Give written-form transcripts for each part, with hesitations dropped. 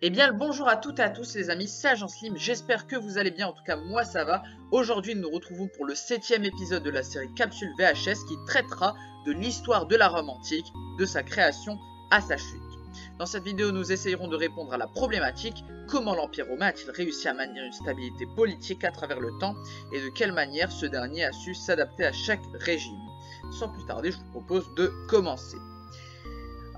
Eh bien, le bonjour à toutes et à tous les amis, c'est Agent Slim, j'espère que vous allez bien, en tout cas moi ça va. Aujourd'hui nous nous retrouvons pour le 7e épisode de la série Capsule VHS qui traitera de l'histoire de la Rome antique, de sa création à sa chute. Dans cette vidéo nous essayerons de répondre à la problématique comment l'Empire romain a-t-il réussi à maintenir une stabilité politique à travers le temps et de quelle manière ce dernier a su s'adapter à chaque régime. Sans plus tarder, je vous propose de commencer.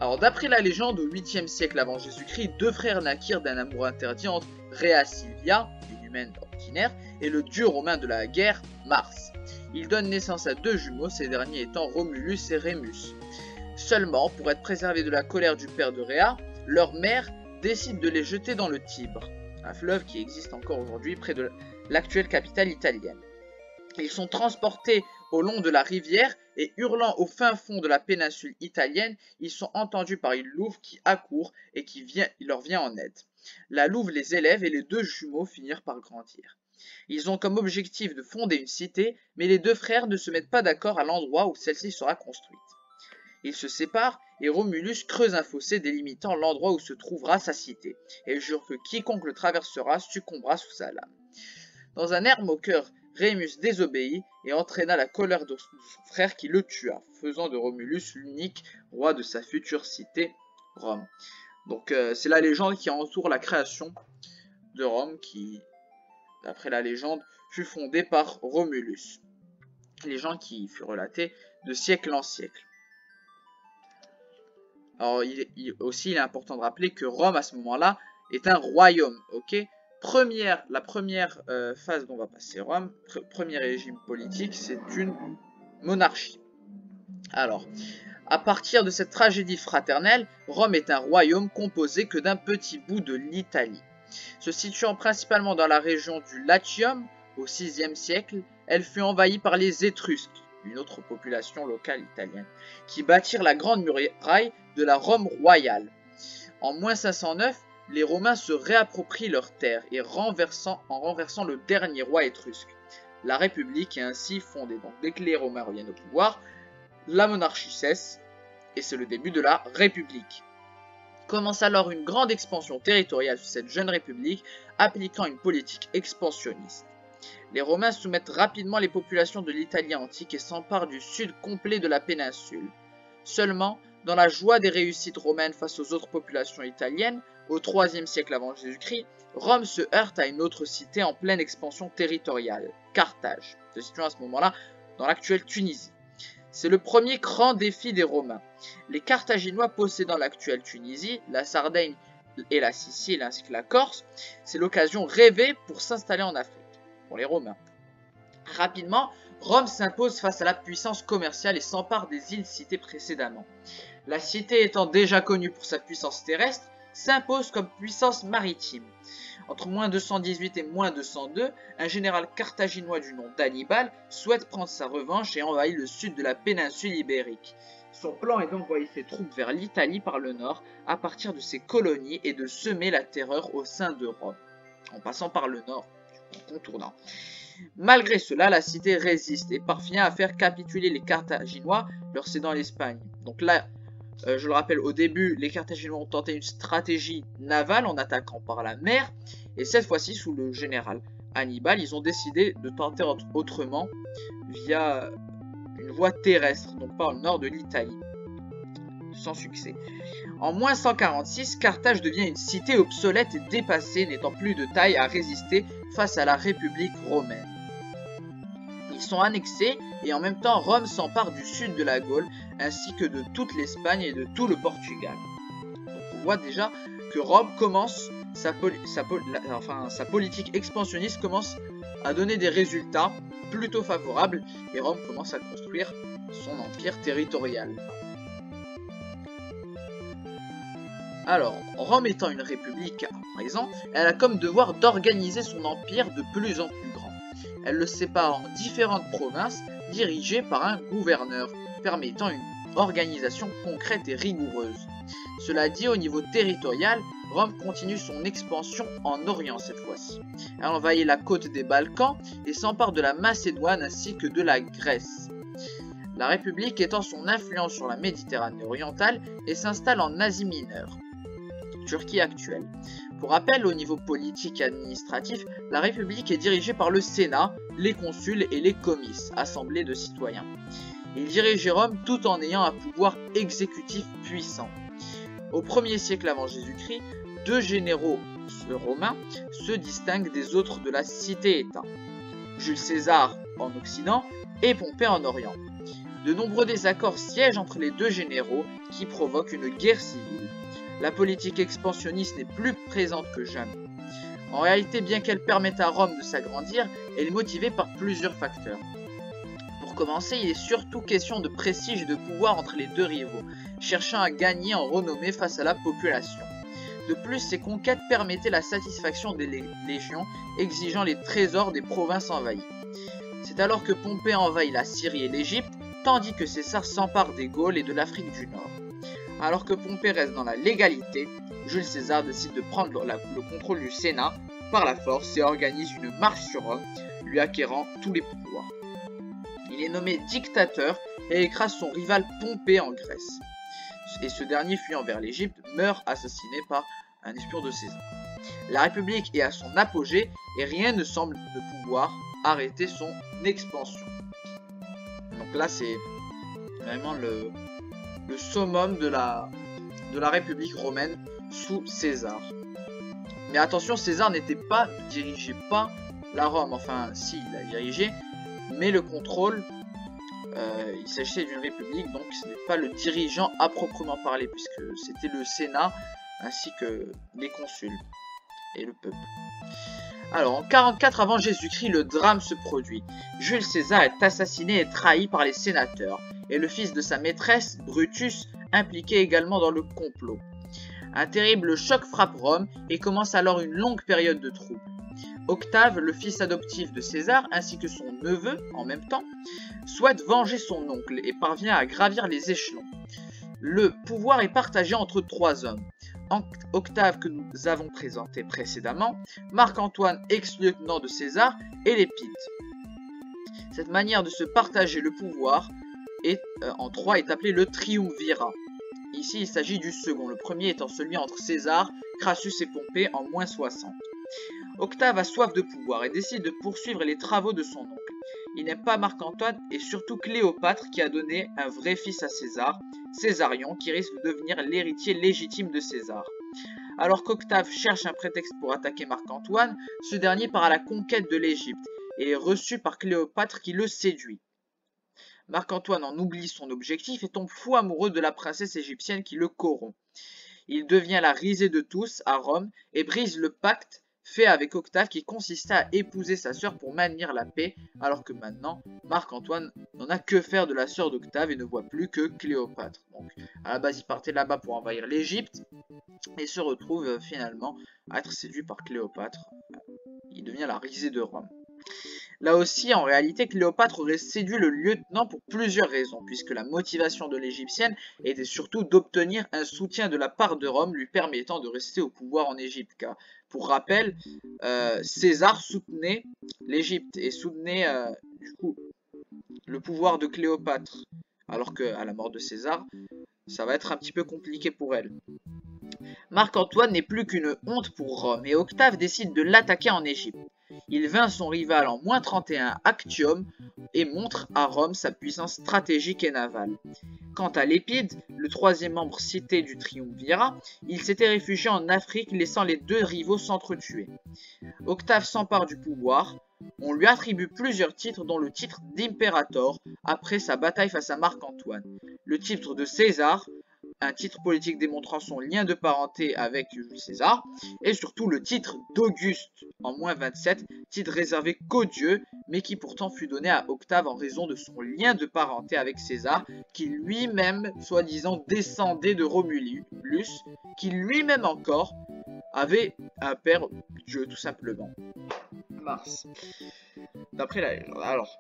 Alors d'après la légende, au 8e siècle avant Jésus-Christ, deux frères naquirent d'un amour interdit entre Rhea Silvia, une humaine ordinaire, et le dieu romain de la guerre, Mars. Ils donnent naissance à deux jumeaux, ces derniers étant Romulus et Rémus. Seulement, pour être préservés de la colère du père de Rhea, leur mère décide de les jeter dans le Tibre, un fleuve qui existe encore aujourd'hui près de l'actuelle capitale italienne. Ils sont transportés au long de la rivière et hurlant au fin fond de la péninsule italienne, ils sont entendus par une louve qui accourt et il leur vient en aide. La louve les élève et les deux jumeaux finirent par grandir. Ils ont comme objectif de fonder une cité, mais les deux frères ne se mettent pas d'accord à l'endroit où celle-ci sera construite. Ils se séparent et Romulus creuse un fossé délimitant l'endroit où se trouvera sa cité, et jure que quiconque le traversera succombera sous sa lame. Dans un air moqueur, Rémus désobéit et entraîna la colère de son frère qui le tua, faisant de Romulus l'unique roi de sa future cité, Rome. Donc c'est la légende qui entoure la création de Rome qui, d'après la légende, fut fondée par Romulus. Légende qui fut relatée de siècle en siècle. Alors il est important de rappeler que Rome à ce moment-là est un royaume, ok ? La première phase dont va passer Rome, premier régime politique, c'est une monarchie. Alors, à partir de cette tragédie fraternelle, Rome est un royaume composé que d'un petit bout de l'Italie. Se situant principalement dans la région du Latium, au 6e siècle, elle fut envahie par les Étrusques, une autre population locale italienne, qui bâtirent la grande muraille de la Rome royale. En moins 509, les Romains se réapproprient leurs terres et en renversant le dernier roi étrusque. La République est ainsi fondée. Donc dès que les Romains reviennent au pouvoir, la monarchie cesse et c'est le début de la République. Commence alors une grande expansion territoriale sur cette jeune République, appliquant une politique expansionniste. Les Romains soumettent rapidement les populations de l'Italie antique et s'emparent du sud complet de la péninsule. Seulement, dans la joie des réussites romaines face aux autres populations italiennes, au 3e siècle avant Jésus-Christ, Rome se heurte à une autre cité en pleine expansion territoriale, Carthage, se situant à ce moment-là dans l'actuelle Tunisie. C'est le premier grand défi des Romains. Les Carthaginois possédant l'actuelle Tunisie, la Sardaigne et la Sicile ainsi que la Corse, c'est l'occasion rêvée pour s'installer en Afrique, pour les Romains. Rapidement, Rome s'impose face à la puissance commerciale et s'empare des îles citées précédemment. La cité étant déjà connue pour sa puissance terrestre, s'impose comme puissance maritime. Entre moins 218 et moins 202, un général carthaginois du nom d'Hannibal souhaite prendre sa revanche et envahit le sud de la péninsule ibérique. Son plan est d'envoyer ses troupes vers l'Italie par le nord à partir de ses colonies et de semer la terreur au sein de Rome, en passant par le nord, en contournant. Malgré cela, la cité résiste et parvient à faire capituler les Carthaginois, leur cédant l'Espagne. Donc là, je le rappelle, au début, les Carthaginois ont tenté une stratégie navale en attaquant par la mer. Et cette fois-ci, sous le général Hannibal, ils ont décidé de tenter autrement via une voie terrestre, donc par le nord de l'Italie. Sans succès. En moins 146, Carthage devient une cité obsolète et dépassée, n'étant plus de taille à résister face à la République romaine. Ils sont annexés et en même temps Rome s'empare du sud de la Gaule ainsi que de toute l'Espagne et de tout le Portugal. Donc on voit déjà que Rome commence, sa politique expansionniste commence à donner des résultats plutôt favorables et Rome commence à construire son empire territorial. Alors, Rome étant une république à présent, elle a comme devoir d'organiser son empire de plus en plus grand. Elle le sépare en différentes provinces dirigées par un gouverneur, permettant une organisation concrète et rigoureuse. Cela dit, au niveau territorial, Rome continue son expansion en Orient cette fois-ci. Elle envahit la côte des Balkans et s'empare de la Macédoine ainsi que de la Grèce. La République étend son influence sur la Méditerranée orientale et s'installe en Asie mineure. Turquie actuelle. Pour rappel, au niveau politique et administratif, la République est dirigée par le Sénat, les consuls et les comices, assemblées de citoyens. Il dirigeait Rome tout en ayant un pouvoir exécutif puissant. Au 1er siècle avant Jésus-Christ, 2 généraux romains se distinguent des autres de la cité-État. Jules César en Occident et Pompée en Orient. De nombreux désaccords siègent entre les 2 généraux qui provoquent une guerre civile. La politique expansionniste n'est plus présente que jamais. En réalité, bien qu'elle permette à Rome de s'agrandir, elle est motivée par plusieurs facteurs. Pour commencer, il est surtout question de prestige et de pouvoir entre les 2 rivaux, cherchant à gagner en renommée face à la population. De plus, ces conquêtes permettaient la satisfaction des légions, exigeant les trésors des provinces envahies. C'est alors que Pompée envahit la Syrie et l'Égypte, tandis que César s'empare des Gaules et de l'Afrique du Nord. Alors que Pompée reste dans la légalité, Jules César décide de prendre le contrôle du Sénat par la force et organise une marche sur Rome, lui acquérant tous les pouvoirs. Il est nommé dictateur et écrase son rival Pompée en Grèce. Et ce dernier, fuyant vers l'Égypte, meurt assassiné par un espion de César. La République est à son apogée et rien ne semble de pouvoir arrêter son expansion. Donc là, c'est vraiment le summum de la République romaine sous César. Mais attention, César dirigeait pas la Rome, enfin si, il a dirigé, mais le contrôle, il s'agissait d'une république, donc ce n'est pas le dirigeant à proprement parler, puisque c'était le Sénat, ainsi que les consuls et le peuple. Alors, en 44 avant Jésus-Christ, le drame se produit. Jules César est assassiné et trahi par les sénateurs, et le fils de sa maîtresse, Brutus, impliqué également dans le complot. Un terrible choc frappe Rome et commence alors une longue période de troubles. Octave, le fils adoptif de César, ainsi que son neveu, en même temps, souhaite venger son oncle et parvient à gravir les échelons. Le pouvoir est partagé entre 3 hommes. Octave, que nous avons présenté précédemment, Marc-Antoine, ex-lieutenant de César, et l'Épide. Cette manière de se partager le pouvoir en 3 est appelée le triumvirat. Ici, il s'agit du second, le premier étant celui entre César, Crassus et Pompée en moins 60. Octave a soif de pouvoir et décide de poursuivre les travaux de son oncle. Il n'aime pas Marc-Antoine et surtout Cléopâtre qui a donné un vrai fils à César, Césarion, qui risque de devenir l'héritier légitime de César. Alors qu'Octave cherche un prétexte pour attaquer Marc-Antoine, ce dernier part à la conquête de l'Égypte et est reçu par Cléopâtre qui le séduit. Marc-Antoine en oublie son objectif et tombe fou amoureux de la princesse égyptienne qui le corrompt. Il devient la risée de tous à Rome et brise le pacte fait avec Octave qui consistait à épouser sa sœur pour maintenir la paix, alors que maintenant, Marc-Antoine n'en a que faire de la sœur d'Octave et ne voit plus que Cléopâtre. Donc, à la base, il partait là-bas pour envahir l'Égypte et se retrouve finalement à être séduit par Cléopâtre. Il devient la risée de Rome. Là aussi, en réalité, Cléopâtre aurait séduit le lieutenant pour plusieurs raisons, puisque la motivation de l'Égyptienne était surtout d'obtenir un soutien de la part de Rome lui permettant de rester au pouvoir en Égypte. Car, pour rappel, César soutenait l'Égypte et soutenait du coup le pouvoir de Cléopâtre, alors qu'à la mort de César, ça va être un petit peu compliqué pour elle. Marc-Antoine n'est plus qu'une honte pour Rome et Octave décide de l'attaquer en Égypte. Il vainc son rival en moins 31 Actium et montre à Rome sa puissance stratégique et navale. Quant à l'Épide, le 3e membre cité du triumvirat, il s'était réfugié en Afrique laissant les 2 rivaux s'entretuer. Octave s'empare du pouvoir, on lui attribue plusieurs titres dont le titre d'impérator après sa bataille face à Marc-Antoine, le titre de César, un titre politique démontrant son lien de parenté avec Jules César, et surtout le titre d'Auguste, en moins 27, titre réservé qu'aux dieux, mais qui pourtant fut donné à Octave en raison de son lien de parenté avec César, qui lui-même, soi-disant, descendait de Romulus, qui lui-même encore avait un père dieu, tout simplement. Mars. D'après la légende. Alors,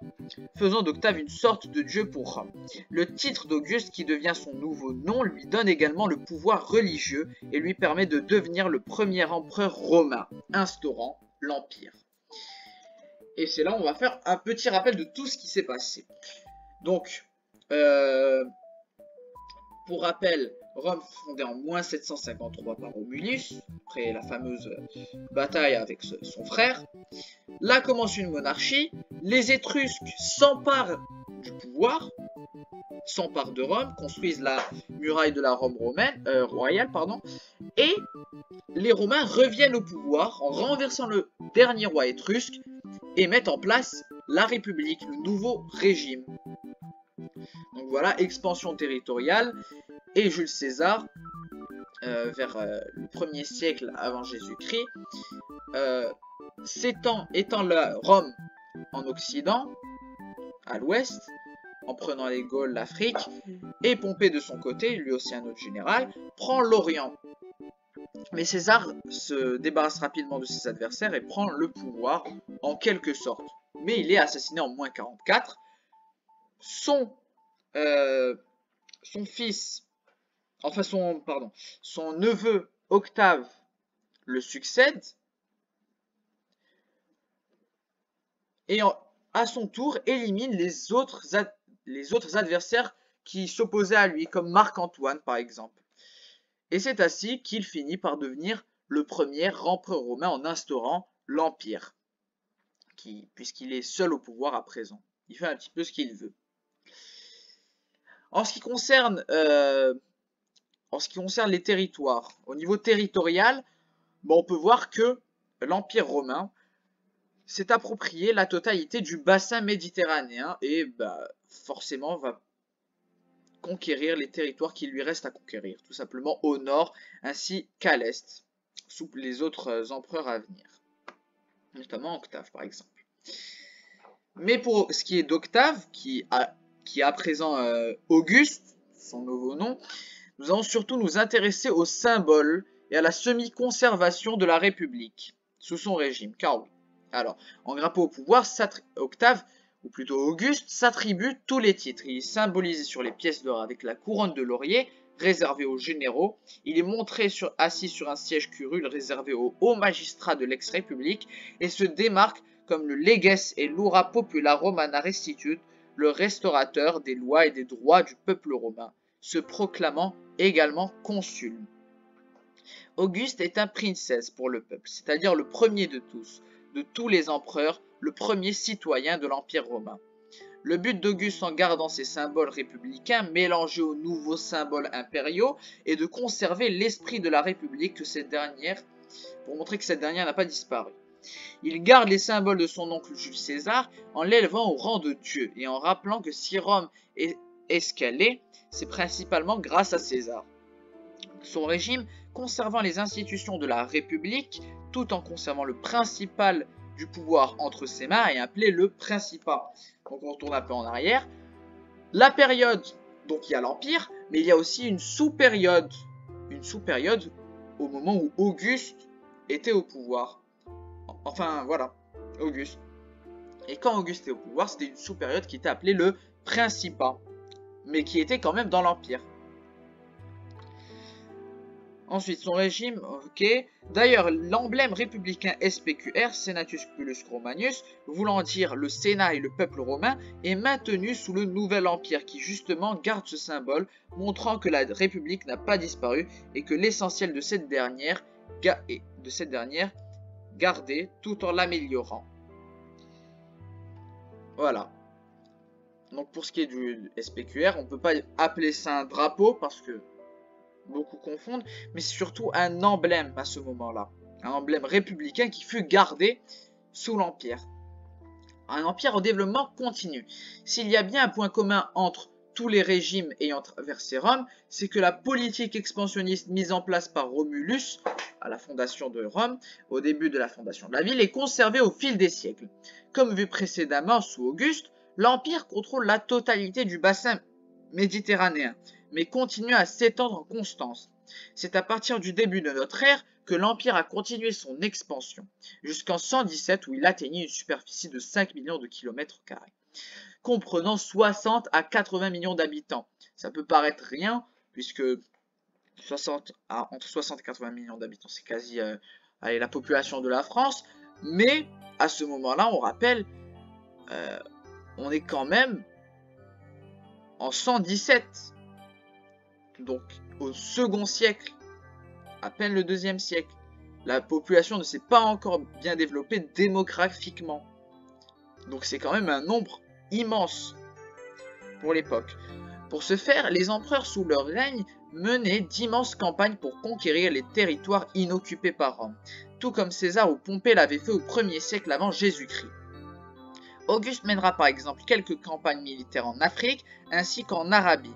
faisant d'Octave une sorte de dieu pour Rome. Le titre d'Auguste, qui devient son nouveau nom, lui donne également le pouvoir religieux et lui permet de devenir le premier empereur romain, instaurant l'Empire. Et c'est là où on va faire un petit rappel de tout ce qui s'est passé. Donc, Pour rappel, Rome fut fondée en moins 753 par Romulus, après la fameuse bataille avec son frère. Là commence une monarchie, les Étrusques s'emparent du pouvoir, s'emparent de Rome, construisent la muraille de la Rome royale, et les Romains reviennent au pouvoir en renversant le dernier roi étrusque et mettent en place la République, le nouveau régime. Donc voilà, expansion territoriale, et Jules César, vers le 1er siècle avant Jésus-Christ, étend la Rome en Occident, à l'ouest, en prenant les Gaules, l'Afrique, et Pompée de son côté, lui aussi un autre général, prend l'Orient. Mais César se débarrasse rapidement de ses adversaires et prend le pouvoir en quelque sorte. Mais il est assassiné en moins 44. Son fils, enfin son neveu Octave le succède. Et à son tour élimine les autres adversaires qui s'opposaient à lui, comme Marc-Antoine par exemple. Et c'est ainsi qu'il finit par devenir le premier empereur romain en instaurant l'Empire, puisqu'il est seul au pouvoir à présent. Il fait un petit peu ce qu'il veut. En ce qui concerne les territoires, au niveau territorial, on peut voir que l'Empire romain s'est approprié la totalité du bassin méditerranéen et forcément va conquérir les territoires qui lui restent à conquérir, tout simplement au nord ainsi qu'à l'est, sous les autres empereurs à venir, notamment Octave par exemple. Mais pour ce qui est d'Octave, qui est à présent Auguste, son nouveau nom, nous allons surtout nous intéresser aux symboles et à la semi-conservation de la République sous son régime, car oui. Alors, en grimpant au pouvoir, Octave, ou plutôt Auguste, s'attribue tous les titres. Il est symbolisé sur les pièces d'or avec la couronne de laurier, réservée aux généraux. Il est montré assis sur un siège curule réservé aux hauts magistrats de l'ex-république et se démarque comme le leges et l'ura popula romana restitut, le restaurateur des lois et des droits du peuple romain, se proclamant également consul. Auguste est un princeps pour le peuple, c'est-à-dire le premier de tous les empereurs, le premier citoyen de l'Empire romain. Le but d'Auguste en gardant ses symboles républicains mélangés aux nouveaux symboles impériaux est de conserver l'esprit de la République pour montrer que cette dernière n'a pas disparu. Il garde les symboles de son oncle Jules César en l'élevant au rang de Dieu et en rappelant que si Rome est ce qu'elle est, c'est principalement grâce à César. Son régime, conservant les institutions de la République, tout en conservant le principal du pouvoir entre ses mains, est appelé le Principat. Donc on retourne un peu en arrière. La période, donc il y a l'Empire, mais il y a aussi une sous-période au moment où Auguste était au pouvoir. Enfin voilà, Auguste. Et quand Auguste était au pouvoir, c'était une sous-période qui était appelée le Principat, mais qui était quand même dans l'Empire. Ensuite, son régime, ok. D'ailleurs, l'emblème républicain SPQR, Senatus Publius Romanius, voulant dire le Sénat et le peuple romain, est maintenu sous le nouvel empire qui justement garde ce symbole, montrant que la République n'a pas disparu et que l'essentiel de cette dernière gardé tout en l'améliorant. Voilà. Donc pour ce qui est du SPQR, on ne peut pas appeler ça un drapeau parce que beaucoup confondent, mais c'est surtout un emblème à ce moment-là. Un emblème républicain qui fut gardé sous l'Empire. Un empire en développement continu. S'il y a bien un point commun entre tous les régimes ayant traversé Rome, c'est que la politique expansionniste mise en place par Romulus à la fondation de Rome, au début de la fondation de la ville, est conservée au fil des siècles. Comme vu précédemment sous Auguste, l'Empire contrôle la totalité du bassin méditerranéen, mais continue à s'étendre en constance. C'est à partir du début de notre ère que l'Empire a continué son expansion, jusqu'en 117 où il atteignit une superficie de 5 millions de kilomètres carrés, comprenant 60 à 80 millions d'habitants. Ça peut paraître rien, puisque entre 60 et 80 millions d'habitants, c'est quasi la population de la France, mais à ce moment-là, on rappelle, on est quand même en 117. Donc au second siècle, à peine le 2e siècle, la population ne s'est pas encore bien développée démographiquement. Donc c'est quand même un nombre immense pour l'époque. Pour ce faire, les empereurs sous leur règne menaient d'immenses campagnes pour conquérir les territoires inoccupés par Rome, tout comme César ou Pompée l'avaient fait au 1er siècle avant Jésus-Christ. Auguste mènera par exemple quelques campagnes militaires en Afrique ainsi qu'en Arabie.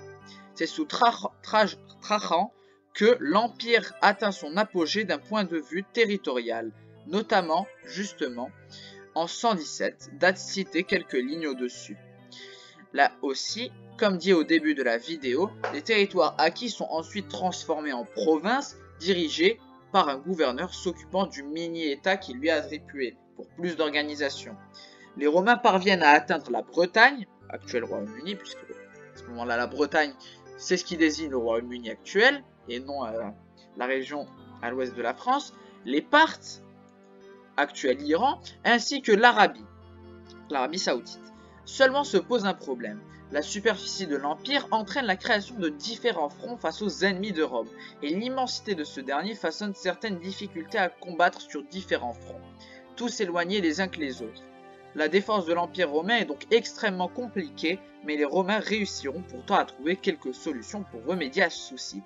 C'est sous Trajan que l'Empire atteint son apogée d'un point de vue territorial, notamment, justement, en 117, date citée quelques lignes au-dessus. Là aussi, comme dit au début de la vidéo, les territoires acquis sont ensuite transformés en provinces dirigées par un gouverneur s'occupant du mini-État qui lui est attribué pour plus d'organisation. Les Romains parviennent à atteindre la Bretagne, actuel Royaume-Uni, puisque à ce moment-là la Bretagne c'est ce qui désigne le Royaume-Uni actuel, et non la région à l'ouest de la France, les Parthes, actuel Iran, ainsi que l'Arabie saoudite. Seulement se pose un problème. La superficie de l'Empire entraîne la création de différents fronts face aux ennemis de Rome, et l'immensité de ce dernier façonne certaines difficultés à combattre sur différents fronts, tous éloignés les uns que les autres. La défense de l'Empire romain est donc extrêmement compliquée, mais les Romains réussiront pourtant à trouver quelques solutions pour remédier à ce souci.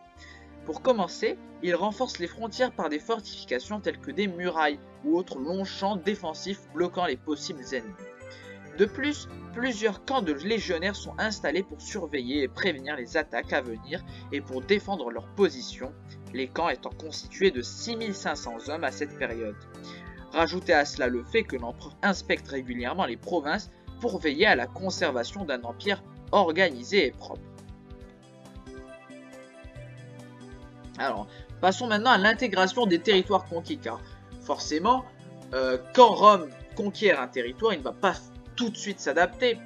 Pour commencer, ils renforcent les frontières par des fortifications telles que des murailles ou autres longs champs défensifs bloquant les possibles ennemis. De plus, plusieurs camps de légionnaires sont installés pour surveiller et prévenir les attaques à venir et pour défendre leur position, les camps étant constitués de 6500 hommes à cette période. Rajoutez à cela le fait que l'empereur inspecte régulièrement les provinces pour veiller à la conservation d'un empire organisé et propre. Alors, passons maintenant à l'intégration des territoires conquis, car forcément, quand Rome conquiert un territoire, il ne va pas tout de suite s'adapter.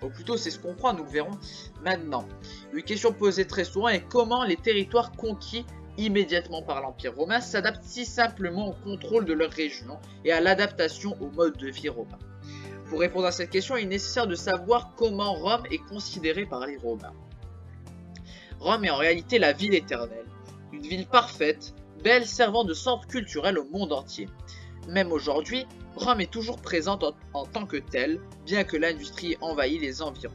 Ou plutôt, c'est ce qu'on croit, nous le verrons maintenant. Une question posée très souvent est comment les territoires conquis immédiatement par l'Empire romain s'adaptent si simplement au contrôle de leur région et à l'adaptation au mode de vie romain. Pour répondre à cette question, il est nécessaire de savoir comment Rome est considérée par les Romains. Rome est en réalité la ville éternelle, une ville parfaite, belle, servant de centre culturel au monde entier. Même aujourd'hui, Rome est toujours présente en tant que telle, bien que l'industrie envahit les environs.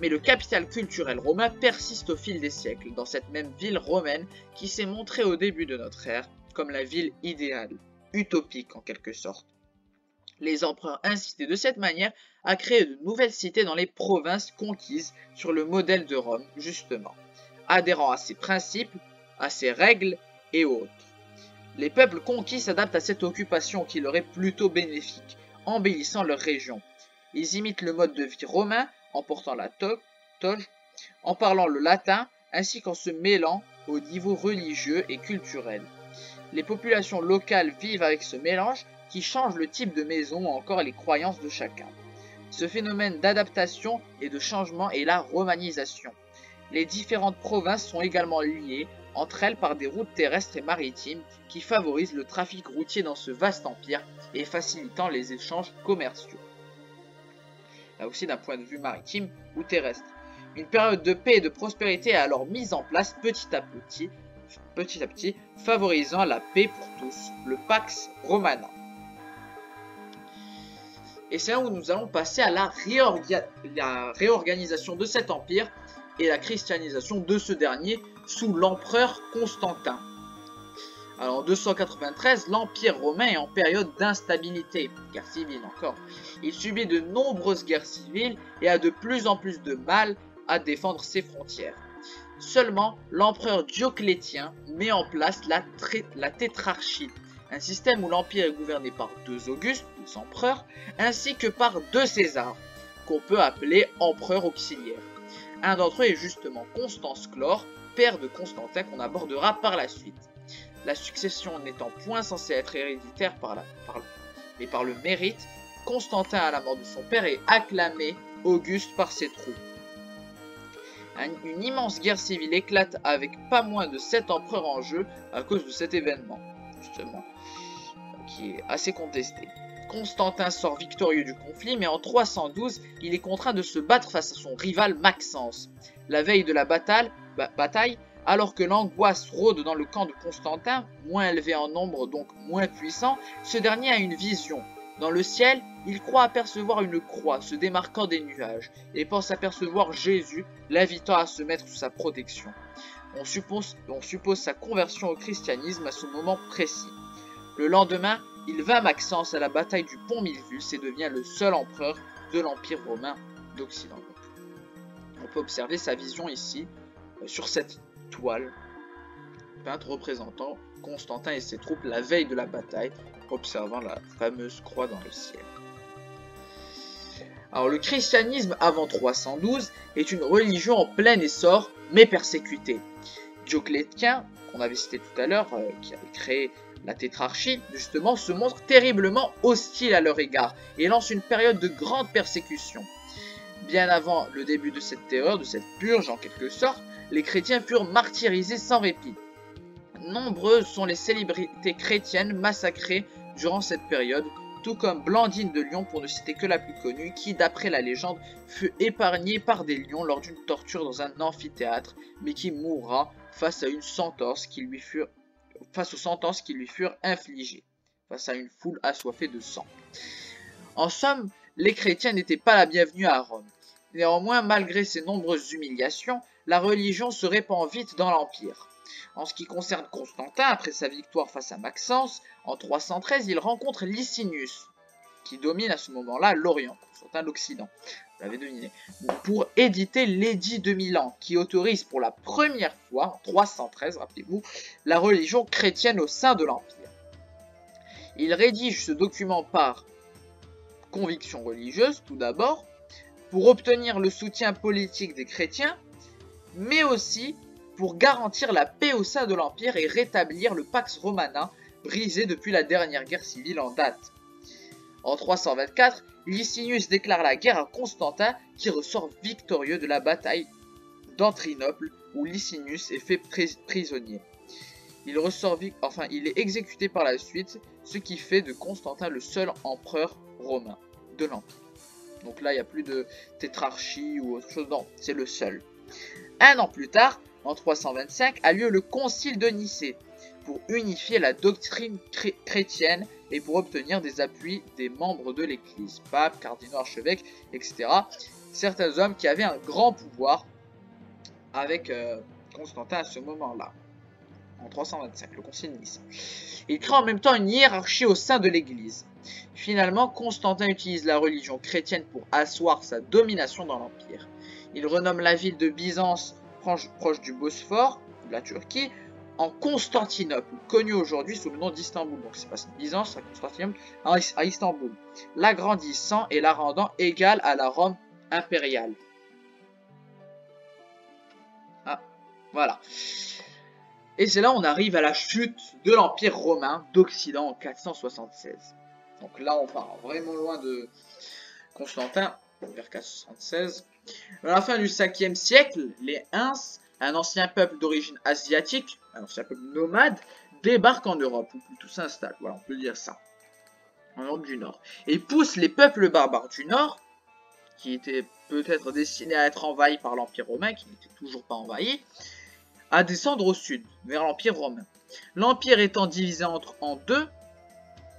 Mais le capital culturel romain persiste au fil des siècles, dans cette même ville romaine qui s'est montrée au début de notre ère comme la ville idéale, utopique en quelque sorte. Les empereurs incitaient de cette manière à créer de nouvelles cités dans les provinces conquises sur le modèle de Rome, justement, adhérant à ses principes, à ses règles et autres. Les peuples conquis s'adaptent à cette occupation qui leur est plutôt bénéfique, embellissant leur région. Ils imitent le mode de vie romain en portant la toge, en parlant le latin, ainsi qu'en se mêlant au niveau religieux et culturel. Les populations locales vivent avec ce mélange qui change le type de maison ou encore les croyances de chacun. Ce phénomène d'adaptation et de changement est la romanisation. Les différentes provinces sont également liées entre elles par des routes terrestres et maritimes qui favorisent le trafic routier dans ce vaste empire et facilitant les échanges commerciaux. Là aussi d'un point de vue maritime ou terrestre. Une période de paix et de prospérité est alors mise en place petit à petit, favorisant la paix pour tous, le Pax Romana. Et c'est là où nous allons passer à la réorganisation de cet empire et la christianisation de ce dernier sous l'empereur Constantin. Alors en 293, l'Empire romain est en période d'instabilité, guerre civile encore. Il subit de nombreuses guerres civiles et a de plus en plus de mal à défendre ses frontières. Seulement, l'empereur Dioclétien met en place la tétrarchie, un système où l'Empire est gouverné par 2 Augustes, 2 empereurs, ainsi que par 2 Césars, qu'on peut appeler empereurs auxiliaires. Un d'entre eux est justement Constance Chlore, père de Constantin qu'on abordera par la suite. La succession n'étant point censée être héréditaire mais par le mérite, Constantin à la mort de son père est acclamé Auguste par ses troupes. Une immense guerre civile éclate avec pas moins de 7 empereurs en jeu à cause de cet événement, justement, qui est assez contesté. Constantin sort victorieux du conflit, mais en 312, il est contraint de se battre face à son rival Maxence. La veille de la bataille, Alors que l'angoisse rôde dans le camp de Constantin, moins élevé en nombre donc moins puissant, ce dernier a une vision. Dans le ciel, il croit apercevoir une croix se démarquant des nuages et pense apercevoir Jésus l'invitant à se mettre sous sa protection. On suppose sa conversion au christianisme à ce moment précis. Le lendemain, il va à Maxence à la bataille du pont Milvius et devient le seul empereur de l'Empire romain d'Occident. On peut observer sa vision ici, sur cette toile peinte représentant Constantin et ses troupes la veille de la bataille, observant la fameuse croix dans le ciel. Alors le christianisme avant 312 est une religion en plein essor, mais persécutée. Dioclétien, qu'on avait cité tout à l'heure, qui avait créé la tétrarchie, justement, se montre terriblement hostile à leur égard et lance une période de grande persécution. Bien avant le début de cette terreur, de cette purge en quelque sorte, les chrétiens furent martyrisés sans répit. Nombreuses sont les célébrités chrétiennes massacrées durant cette période, tout comme Blandine de Lyon, pour ne citer que la plus connue, qui, d'après la légende, fut épargnée par des lions lors d'une torture dans un amphithéâtre, mais qui mourra face aux sentences qui lui furent infligées, face à une foule assoiffée de sang. En somme, les chrétiens n'étaient pas la bienvenue à Rome. Néanmoins, malgré ces nombreuses humiliations, la religion se répand vite dans l'Empire. En ce qui concerne Constantin, après sa victoire face à Maxence, en 313, il rencontre Licinius, qui domine à ce moment-là l'Orient, Constantin l'Occident, vous l'avez deviné, pour éditer l'édit de Milan, qui autorise pour la première fois, en 313, rappelez-vous, la religion chrétienne au sein de l'Empire. Il rédige ce document par conviction religieuse, tout d'abord, pour obtenir le soutien politique des chrétiens, mais aussi pour garantir la paix au sein de l'Empire et rétablir le Pax Romana, brisé depuis la dernière guerre civile en date. En 324, Licinius déclare la guerre à Constantin, qui ressort victorieux de la bataille d'Antrinople, où Licinius est fait prisonnier. Il est exécuté par la suite, ce qui fait de Constantin le seul empereur romain de l'Empire. Donc là, il n'y a plus de tétrarchie ou autre chose, non, c'est le seul. Un an plus tard, en 325, a lieu le concile de Nicée, pour unifier la doctrine chrétienne et pour obtenir des appuis des membres de l'Église, papes, cardinaux, archevêques, etc. Certains hommes qui avaient un grand pouvoir avec Constantin à ce moment-là, en 325, le concile de Nicée. Il crée en même temps une hiérarchie au sein de l'Église. Finalement, Constantin utilise la religion chrétienne pour asseoir sa domination dans l'Empire. Il renomme la ville de Byzance, proche du Bosphore, de la Turquie, en Constantinople, connue aujourd'hui sous le nom d'Istanbul. Donc c'est pas Byzance, c'est Constantinople, à Istanbul, l'agrandissant et la rendant égale à la Rome impériale. Ah, voilà. Et c'est là où on arrive à la chute de l'Empire romain d'Occident en 476. Donc là, on part vraiment loin de Constantin, vers 476. À la fin du 5e siècle, les Huns, un ancien peuple d'origine asiatique, un ancien peuple nomade, débarquent en Europe, ou plutôt s'installent, voilà, on peut dire ça, en Europe du Nord, et poussent les peuples barbares du Nord, qui étaient peut-être destinés à être envahis par l'Empire romain, qui n'était toujours pas envahi, à descendre au sud, vers l'Empire romain. L'Empire étant divisé en deux,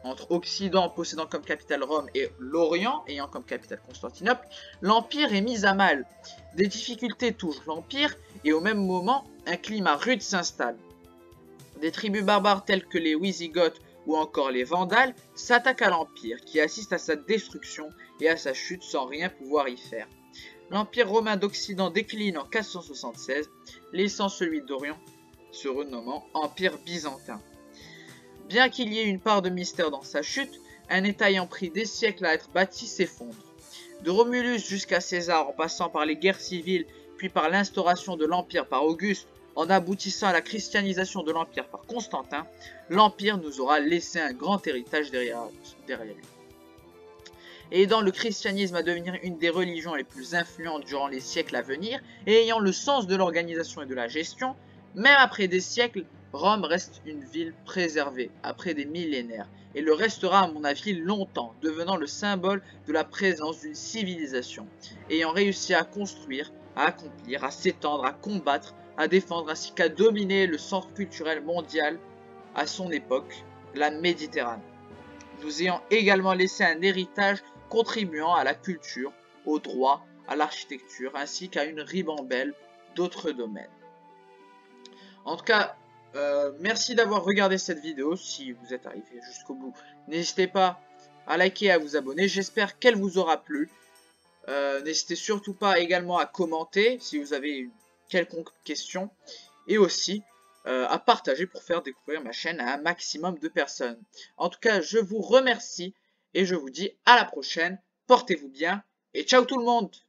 entre Occident possédant comme capitale Rome et l'Orient ayant comme capitale Constantinople, l'Empire est mis à mal. Des difficultés touchent l'Empire et au même moment, un climat rude s'installe. Des tribus barbares telles que les Wisigoths ou encore les Vandales s'attaquent à l'Empire qui assiste à sa destruction et à sa chute sans rien pouvoir y faire. L'Empire romain d'Occident décline en 476, laissant celui d'Orient se renommant Empire byzantin. Bien qu'il y ait une part de mystère dans sa chute, un État ayant pris des siècles à être bâti s'effondre. De Romulus jusqu'à César, en passant par les guerres civiles, puis par l'instauration de l'Empire par Auguste, en aboutissant à la christianisation de l'Empire par Constantin, l'Empire nous aura laissé un grand héritage derrière lui. Aidant le christianisme à devenir une des religions les plus influentes durant les siècles à venir, et ayant le sens de l'organisation et de la gestion, même après des siècles, Rome reste une ville préservée, après des millénaires, et le restera à mon avis longtemps, devenant le symbole de la présence d'une civilisation, ayant réussi à construire, à accomplir, à s'étendre, à combattre à défendre ainsi qu'à dominer le centre culturel mondial à son époque, la Méditerranée, nous ayant également laissé un héritage contribuant à la culture, au droit, à l'architecture, ainsi qu'à une ribambelle d'autres domaines. En tout cas, merci d'avoir regardé cette vidéo. Si vous êtes arrivé jusqu'au bout, n'hésitez pas à liker et à vous abonner. J'espère qu'elle vous aura plu. N'hésitez surtout pas également à commenter si vous avez une quelconque question. Et aussi à partager pour faire découvrir ma chaîne à un maximum de personnes. En tout cas, je vous remercie et je vous dis à la prochaine. Portez-vous bien et ciao tout le monde!